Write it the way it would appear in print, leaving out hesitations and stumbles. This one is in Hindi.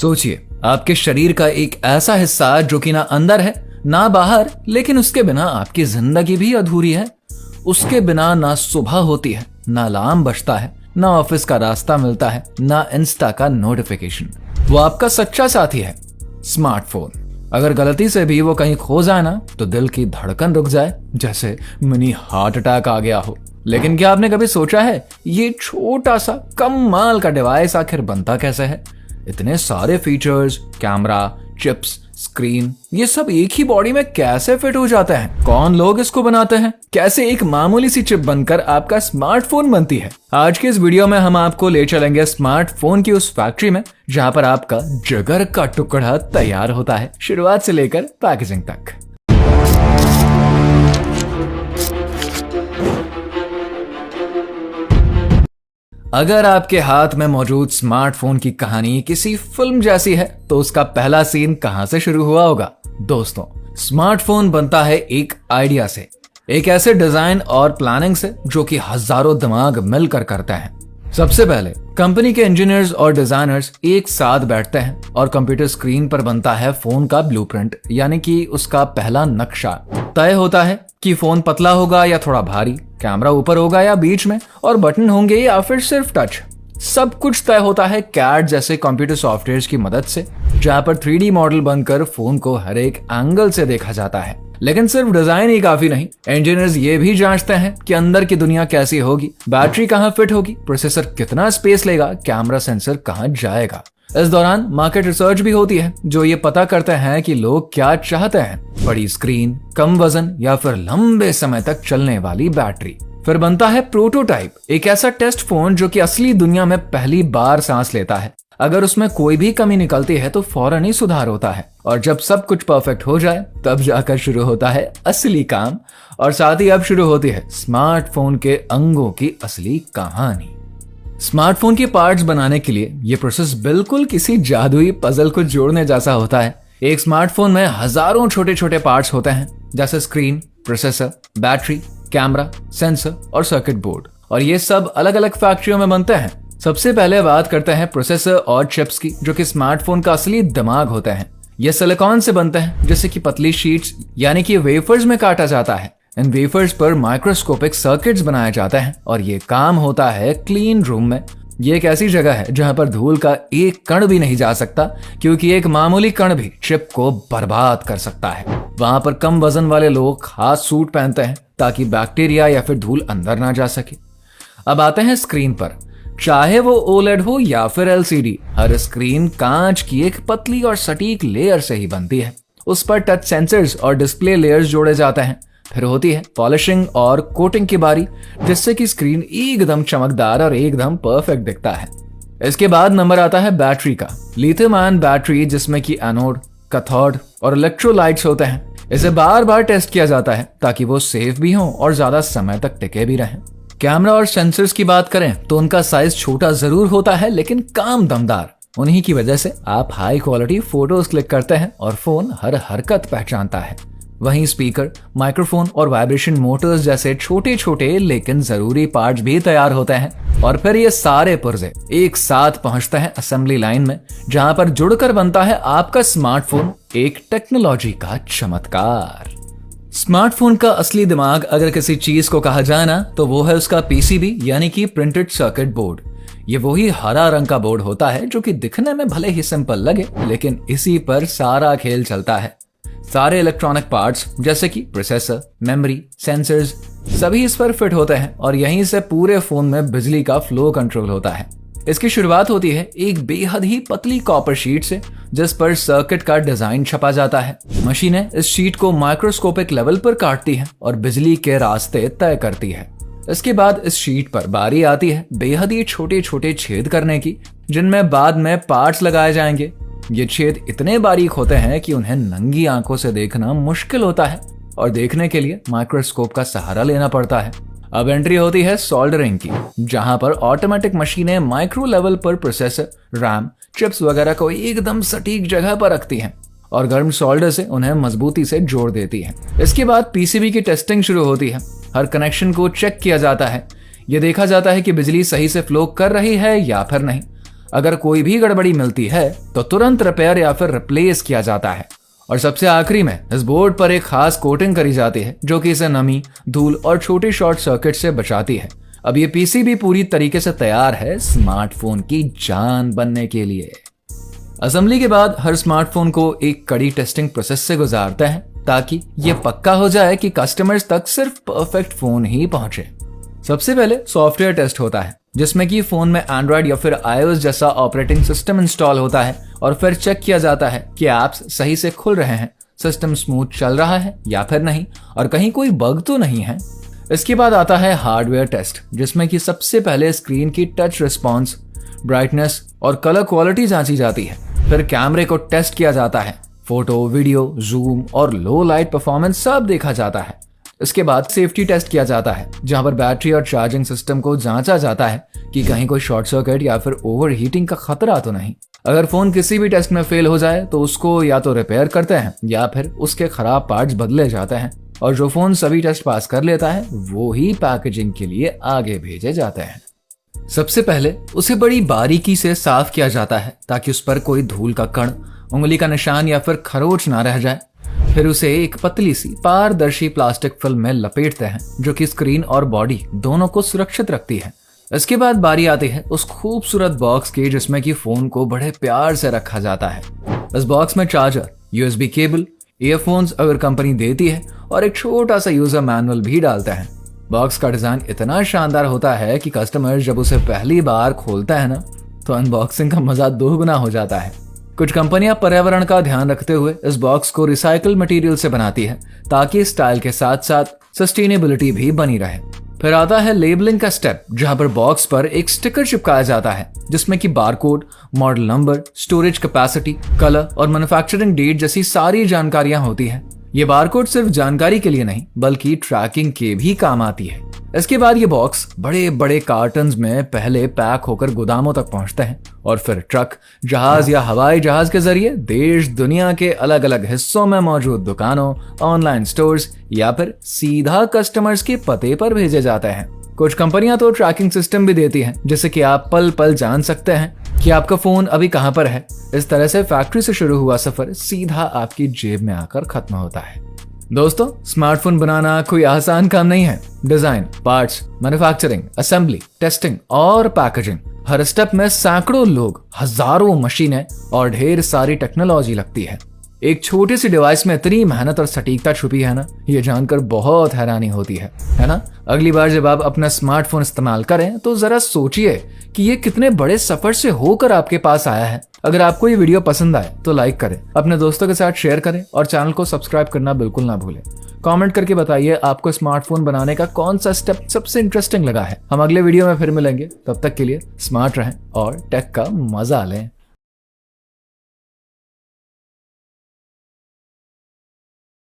सोचिए, आपके शरीर का एक ऐसा हिस्सा जो कि ना अंदर है ना बाहर, लेकिन उसके बिना आपकी जिंदगी भी अधूरी है। उसके बिना ना सुबह होती है, ना अलार्म बजता है, ना ऑफिस का रास्ता मिलता है, ना इंस्टा का नोटिफिकेशन। वो आपका सच्चा साथी है, स्मार्टफोन। अगर गलती से भी वो कहीं खो जाए ना, तो दिल की धड़कन रुक जाए, जैसे मिनी हार्ट अटैक आ गया हो। लेकिन क्या आपने कभी सोचा है, ये छोटा सा कमाल का डिवाइस आखिर बनता कैसे है? इतने सारे फीचर्स, कैमरा, चिप्स, स्क्रीन, ये सब एक ही बॉडी में कैसे फिट हो जाते हैं? कौन लोग इसको बनाते हैं? कैसे एक मामूली सी चिप बनकर आपका स्मार्टफोन बनती है? आज के इस वीडियो में हम आपको ले चलेंगे स्मार्टफोन की उस फैक्ट्री में जहां पर आपका जिगर का टुकड़ा तैयार होता है, शुरुआत से लेकर पैकेजिंग तक। अगर आपके हाथ में मौजूद स्मार्टफोन की कहानी किसी फिल्म जैसी है, तो उसका पहला सीन कहां से शुरू हुआ होगा? दोस्तों, स्मार्टफोन बनता है एक आइडिया से, एक ऐसे डिजाइन और प्लानिंग से जो कि हजारों दिमाग मिलकर करते हैं। सबसे पहले कंपनी के इंजीनियर्स और डिजाइनर्स एक साथ बैठते हैं और कंप्यूटर स्क्रीन पर बनता है फोन का ब्लूप्रिंट, यानी कि उसका पहला नक्शा। तय होता है कि फोन पतला होगा या थोड़ा भारी, कैमरा ऊपर होगा या बीच में, और बटन होंगे या फिर सिर्फ टच। सब कुछ तय होता है कैड जैसे कंप्यूटर सॉफ्टवेयर की मदद से, जहां पर 3D मॉडल बनकर फोन को हर एक एंगल से देखा जाता है। लेकिन सिर्फ डिजाइन ही काफी नहीं, इंजीनियर्स ये भी जांचते हैं कि अंदर की दुनिया कैसी होगी, बैटरी कहाँ फिट होगी, प्रोसेसर कितना स्पेस लेगा, कैमरा सेंसर कहाँ जाएगा। इस दौरान मार्केट रिसर्च भी होती है, जो ये पता करते हैं कि लोग क्या चाहते हैं, बड़ी स्क्रीन, कम वजन या फिर लंबे समय तक चलने वाली बैटरी। फिर बनता है प्रोटोटाइप, एक ऐसा टेस्ट फोन जो कि असली दुनिया में पहली बार सांस लेता है। अगर उसमें कोई भी कमी निकलती है तो फौरन ही सुधार होता है, और जब सब कुछ परफेक्ट हो जाए तब जाकर शुरू होता है असली काम। और साथ ही अब शुरू होती है स्मार्टफोन के अंगों की असली कहानी। स्मार्टफोन के पार्ट्स बनाने के लिए ये प्रोसेस बिल्कुल किसी जादुई पजल को जोड़ने जैसा होता है। एक स्मार्टफोन में हजारों छोटे छोटे पार्ट्स होते हैं, जैसे screen, processor, battery, camera, sensor और सर्किट बोर्ड, और ये सब अलग अलग फैक्ट्रियों में बनते हैं। सबसे पहले बात करते हैं प्रोसेसर और चिप्स की, जो कि स्मार्टफोन का असली दिमाग होते हैं। ये सिलिकॉन से बनते हैं, जैसे कि पतली शीट्स यानी कि वेफर्स में काटा जाता है। इन वेफर्स पर माइक्रोस्कोपिक सर्किट्स बनाए जाते हैं, और ये काम होता है क्लीन रूम में। ये एक ऐसी जगह है जहां पर धूल का एक कण भी नहीं जा सकता, क्योंकि एक मामूली कण भी चिप को बर्बाद कर सकता है। वहां पर कम वजन वाले लोग खास सूट पहनते हैं ताकि बैक्टीरिया या फिर धूल अंदर ना जा सके। अब आते हैं स्क्रीन पर। चाहे वो ओलेड हो या फिर LCD, हर स्क्रीन कांच की एक पतली और सटीक लेयर से ही बनती है। उस पर टच सेंसर्स और डिस्प्ले लेयर्स जोड़े जाते हैं। फिर होती है पॉलिशिंग और कोटिंग की बारी, जिससे कि स्क्रीन एकदम चमकदार और एकदम परफेक्ट दिखता है। इसके बाद नंबर आता है बैटरी का। लिथियम आयन बैटरी, जिसमें कि एनोड, कैथोड और इलेक्ट्रोलाइट्स होते हैं। इसे बार बार टेस्ट किया जाता है ताकि वो सेफ भी हो और ज्यादा समय तक टिके भी रहें। कैमरा और सेंसर्स की बात करें तो उनका साइज छोटा जरूर होता है, लेकिन काम दमदार। उन्हीं की वजह से आप हाई क्वालिटी फोटोज क्लिक करते हैं और फोन हर हरकत पहचानता है। वहीं स्पीकर, माइक्रोफोन और वाइब्रेशन मोटर्स जैसे छोटे छोटे लेकिन जरूरी पार्ट्स भी तैयार होते हैं, और फिर ये सारे पुर्जे एक साथ पहुंचते हैं असेंबली लाइन में, जहां पर जुड़कर बनता है आपका स्मार्टफोन, एक टेक्नोलॉजी का चमत्कार। स्मार्टफोन का असली दिमाग अगर किसी चीज को कहा जाए ना, तो वो है उसका PCB, यानी कि प्रिंटेड सर्किट बोर्ड। ये वही हरा रंग का बोर्ड होता है जो कि दिखने में भले ही सिंपल लगे, लेकिन इसी पर सारा खेल चलता है। सारे इलेक्ट्रॉनिक पार्ट्स जैसे कि प्रोसेसर, मेमोरी, सेंसर्स, सभी इस पर फिट होते हैं, और यहीं से पूरे फोन में बिजली का फ्लो कंट्रोल होता है। इसकी शुरुआत होती है एक बेहद ही पतली कॉपर शीट से, जिस पर सर्किट का डिजाइन छपा जाता है। मशीनें इस शीट को माइक्रोस्कोपिक लेवल पर काटती हैं और बिजली के रास्ते तय करती है। इसके बाद इस शीट पर बारी आती है बेहद ही छोटे छोटे छेद करने की, जिनमें बाद में पार्ट्स लगाए जाएंगे। ये छेद इतने बारीक होते हैं कि उन्हें नंगी आंखों से देखना मुश्किल होता है, और देखने के लिए माइक्रोस्कोप का सहारा लेना पड़ता है। अब एंट्री होती है सोल्डरिंग की, जहां पर ऑटोमेटिक मशीनें माइक्रो लेवल पर प्रोसेसर, रैम, चिप्स वगैरह को एकदम सटीक जगह पर रखती हैं और गर्म सोल्डर से उन्हें मजबूती से जोड़ देती हैं। इसके बाद PCB की टेस्टिंग शुरू होती है। हर कनेक्शन को चेक किया जाता है। यह देखा जाता है कि बिजली सही से फ्लो कर रही है या फिर नहीं। अगर कोई भी गड़बड़ी मिलती है तो तुरंत रिपेयर या फिर रिप्लेस किया जाता है। और सबसे आखिरी में इस बोर्ड पर एक खास कोटिंग करी जाती है जो कि इसे नमी, धूल और छोटी शॉर्ट सर्किट से बचाती है। अब ये पीसीबी पूरी तरीके से तैयार है स्मार्टफोन की जान बनने के लिए। असेंबली के बाद हर स्मार्टफोन को एक कड़ी टेस्टिंग प्रोसेस से गुजारते हैं ताकि ये पक्का हो जाए कि कस्टमर्स तक सिर्फ परफेक्ट फोन ही पहुंचे। सबसे पहले सॉफ्टवेयर टेस्ट होता है जिसमें कि फोन में एंड्रॉइड या फिर iOS जैसा ऑपरेटिंग सिस्टम इंस्टॉल होता है और फिर चेक किया जाता है कि ऐप्स सही से खुल रहे हैं, सिस्टम स्मूथ चल रहा है या फिर नहीं, और कहीं कोई बग तो नहीं है। इसके बाद आता है हार्डवेयर टेस्ट जिसमें कि सबसे पहले स्क्रीन की टच रिस्पॉन्स, ब्राइटनेस और कलर क्वालिटी जांची जाती है। फिर कैमरे को टेस्ट किया जाता है, फोटो, वीडियो, जूम और लो लाइट परफॉर्मेंस सब देखा जाता है। इसके बाद सेफ्टी टेस्ट किया जाता है जहां पर बैटरी और चार्जिंग सिस्टम को जांचा जाता है कि कहीं कोई शॉर्ट सर्किट या फिर ओवर हीटिंग का खतरा तो नहीं। अगर फोन किसी भी टेस्ट में फेल हो जाए तो उसको या तो रिपेयर करते हैं या फिर उसके खराब पार्ट्स बदले जाते हैं, और जो फोन सभी टेस्ट पास कर लेता है वो ही पैकेजिंग के लिए आगे भेजे जाते हैं। सबसे पहले उसे बड़ी बारीकी से साफ किया जाता है ताकि उस पर कोई धूल का कण, उंगली का निशान या फिर खरोच ना रह जाए। फिर उसे एक पतली सी पारदर्शी प्लास्टिक फिल्म में लपेटते हैं जो कि स्क्रीन और बॉडी दोनों को सुरक्षित रखती है। इसके बाद बारी आती है उस खूबसूरत बॉक्स की जिसमें कि फोन को बड़े प्यार से रखा जाता है। इस बॉक्स में चार्जर, यूएसबी केबल, ईयरफोन्स अगर कंपनी देती है और एक छोटा सा यूजर मैनुअल भी डालते हैं। बॉक्स का डिजाइन इतना शानदार होता है कि कस्टमर जब उसे पहली बार खोलता है ना तो अनबॉक्सिंग का मजा दोगुना हो जाता है। कुछ कंपनियां पर्यावरण का ध्यान रखते हुए इस बॉक्स को रिसाइकल मटेरियल से बनाती है ताकि स्टाइल के साथ साथ सस्टेनेबिलिटी भी बनी रहे। फिर आता है लेबलिंग का स्टेप जहां पर बॉक्स पर एक स्टिकर चिपकाया जाता है जिसमें कि barcode, model number, storage capacity, colour और मैन्युफैक्चरिंग डेट जैसी सारी जानकारियां होती है। ये बारकोड सिर्फ जानकारी के लिए नहीं बल्कि ट्रैकिंग के भी काम आती है। इसके बाद ये बॉक्स बड़े बड़े कार्टन्स में पहले पैक होकर गोदामों तक पहुंचते हैं और फिर ट्रक, जहाज या हवाई जहाज के जरिए देश दुनिया के अलग अलग हिस्सों में मौजूद दुकानों, ऑनलाइन स्टोर्स या फिर सीधा कस्टमर्स के पते पर भेजे जाते हैं। कुछ कंपनियां तो ट्रैकिंग सिस्टम भी देती हैं जिससे कि आप पल पल जान सकते हैं कि आपका फोन अभी कहां पर है। इस तरह से फैक्ट्री से शुरू हुआ सफर सीधा आपकी जेब में आकर खत्म होता है। दोस्तों, स्मार्टफोन बनाना कोई आसान काम नहीं है। Design, parts, manufacturing, assembly, testing और पैकेजिंग, हर स्टेप में सैकड़ों लोग, हजारों मशीनें और ढेर सारी टेक्नोलॉजी लगती है। एक छोटी सी डिवाइस में इतनी मेहनत और सटीकता छुपी है ना, ये जानकर बहुत हैरानी होती है ना। अगली बार जब आप अपना स्मार्टफोन इस्तेमाल करें तो जरा सोचिए कि ये कितने बड़े सफर से होकर आपके पास आया है। अगर आपको ये वीडियो पसंद आए तो लाइक करें, अपने दोस्तों के साथ शेयर करें और चैनल को सब्सक्राइब करना बिल्कुल ना भूलें। कमेंट करके बताइए आपको स्मार्टफोन बनाने का कौन सा स्टेप सबसे इंटरेस्टिंग लगा है। हम अगले वीडियो में फिर मिलेंगे, तब तक के लिए स्मार्ट रहें और टेक का मजा लें।